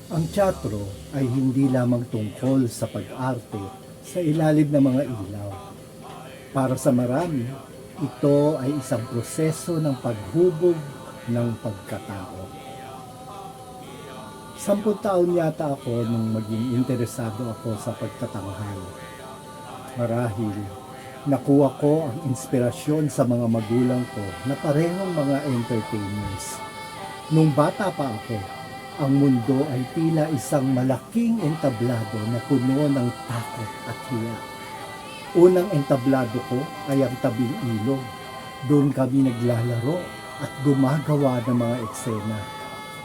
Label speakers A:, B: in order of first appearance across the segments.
A: Ang teatro ay hindi lamang tungkol sa pag-arte sa ilalim ng mga ilaw. Para sa marami, ito ay isang proseso ng paghubog ng pagkatao. 10 taon yata ako nung maging interesado ako sa pagtatanghal. Marahil, nakuha ko ang inspirasyon sa mga magulang ko na parehong mga entertainers. Nung bata pa ako, ang mundo ay tila isang malaking entablado na puno ng takot at hiya. Unang entablado ko ay ang tabing ilog. Doon kami naglalaro at gumagawa ng mga eksena.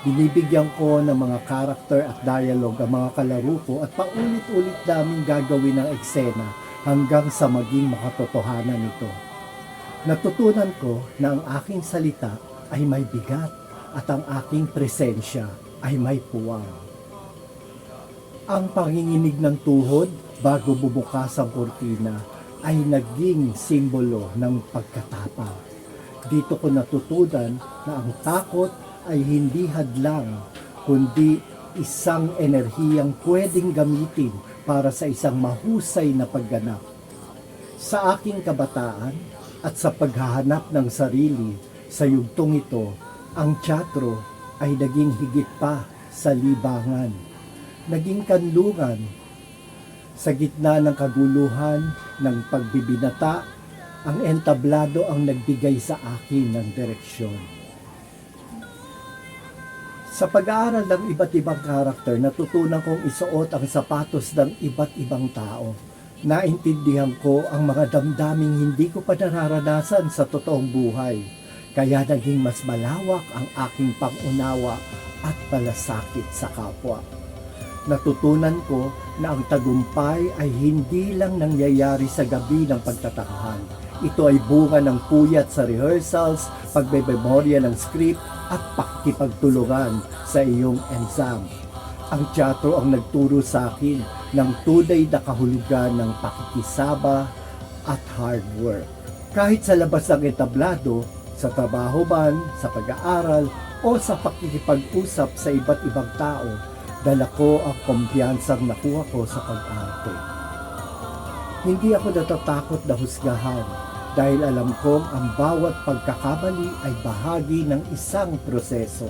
A: Binibigyan ko ng mga karakter at dialogue ang mga kalaro ko at paulit-ulit namin gagawin ang eksena hanggang sa maging makatotohanan ito. Natutunan ko na ang aking salita ay may bigat at ang aking presensya ay may puwang. Ang panginginig ng tuhod bago bubukas ang kurtina ay naging simbolo ng pagkatapang. Dito ko natutunan na ang takot ay hindi hadlang, kundi isang enerhiyang pwedeng gamitin para sa isang mahusay na pagganap. Sa aking kabataan at sa paghahanap ng sarili sa yugtong ito, ang teatro ay naging higit pa sa libangan. Naging kanlungan sa gitna ng kaguluhan ng pagbibinata. Ang entablado ang nagbigay sa akin ng direksyon. Sa pag-aaral ng iba't ibang karakter, natutunan kong isuot ang sapatos ng iba't ibang tao. Naintindihan ko ang mga damdaming hindi ko pa nararanasan sa totoong buhay. Kaya naging mas malawak ang aking pangunawa at malasakit sa kapwa. Natutunan ko na ang tagumpay ay hindi lang nangyayari sa gabi ng pagtatanghal. Ito ay bunga ng puyat sa rehearsals, pagmemorya ng script at pakikipagtulungan sa iyong exam. Ang teatro ang nagturo sa akin ng tunay na kahulugan ng pakikisama at hard work. Kahit sa labas ng entablado, sa trabaho man, sa pag-aaral, o sa pakikipag-usap sa iba't ibang tao, dala ko ang kumpiyansang nakuha ko sa pag-arte. Hindi ako natatakot na husgahan dahil alam kong ang bawat pagkakamali ay bahagi ng isang proseso.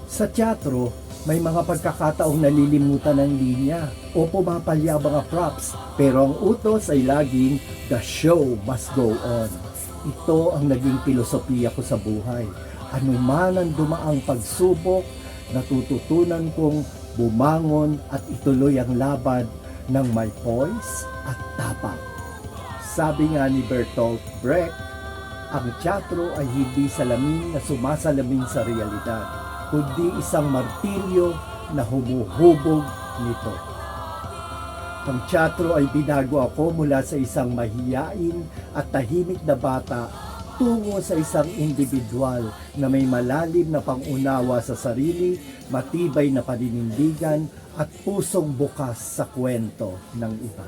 A: Sa teatro, may mga pagkakataong nalilimutan ng linya o pumapalya ang mga props, pero ang utos ay laging, the show must go on. Ito ang naging filosofiya ko sa buhay. Ano man ang dumaang pagsubok, natututunan kong bumangon at ituloy ang laban ng may poise at tapang. Sabi nga ni Bertolt Brecht, ang teatro ay hindi salamin na sumasalamin sa realidad, kundi isang martilyo na humuhubog nito. Ang teatro ay binago ako mula sa isang mahiyain at tahimik na bata tungo sa isang individual na may malalim na pangunawa sa sarili, matibay na paninindigan at pusong bukas sa kwento ng iba.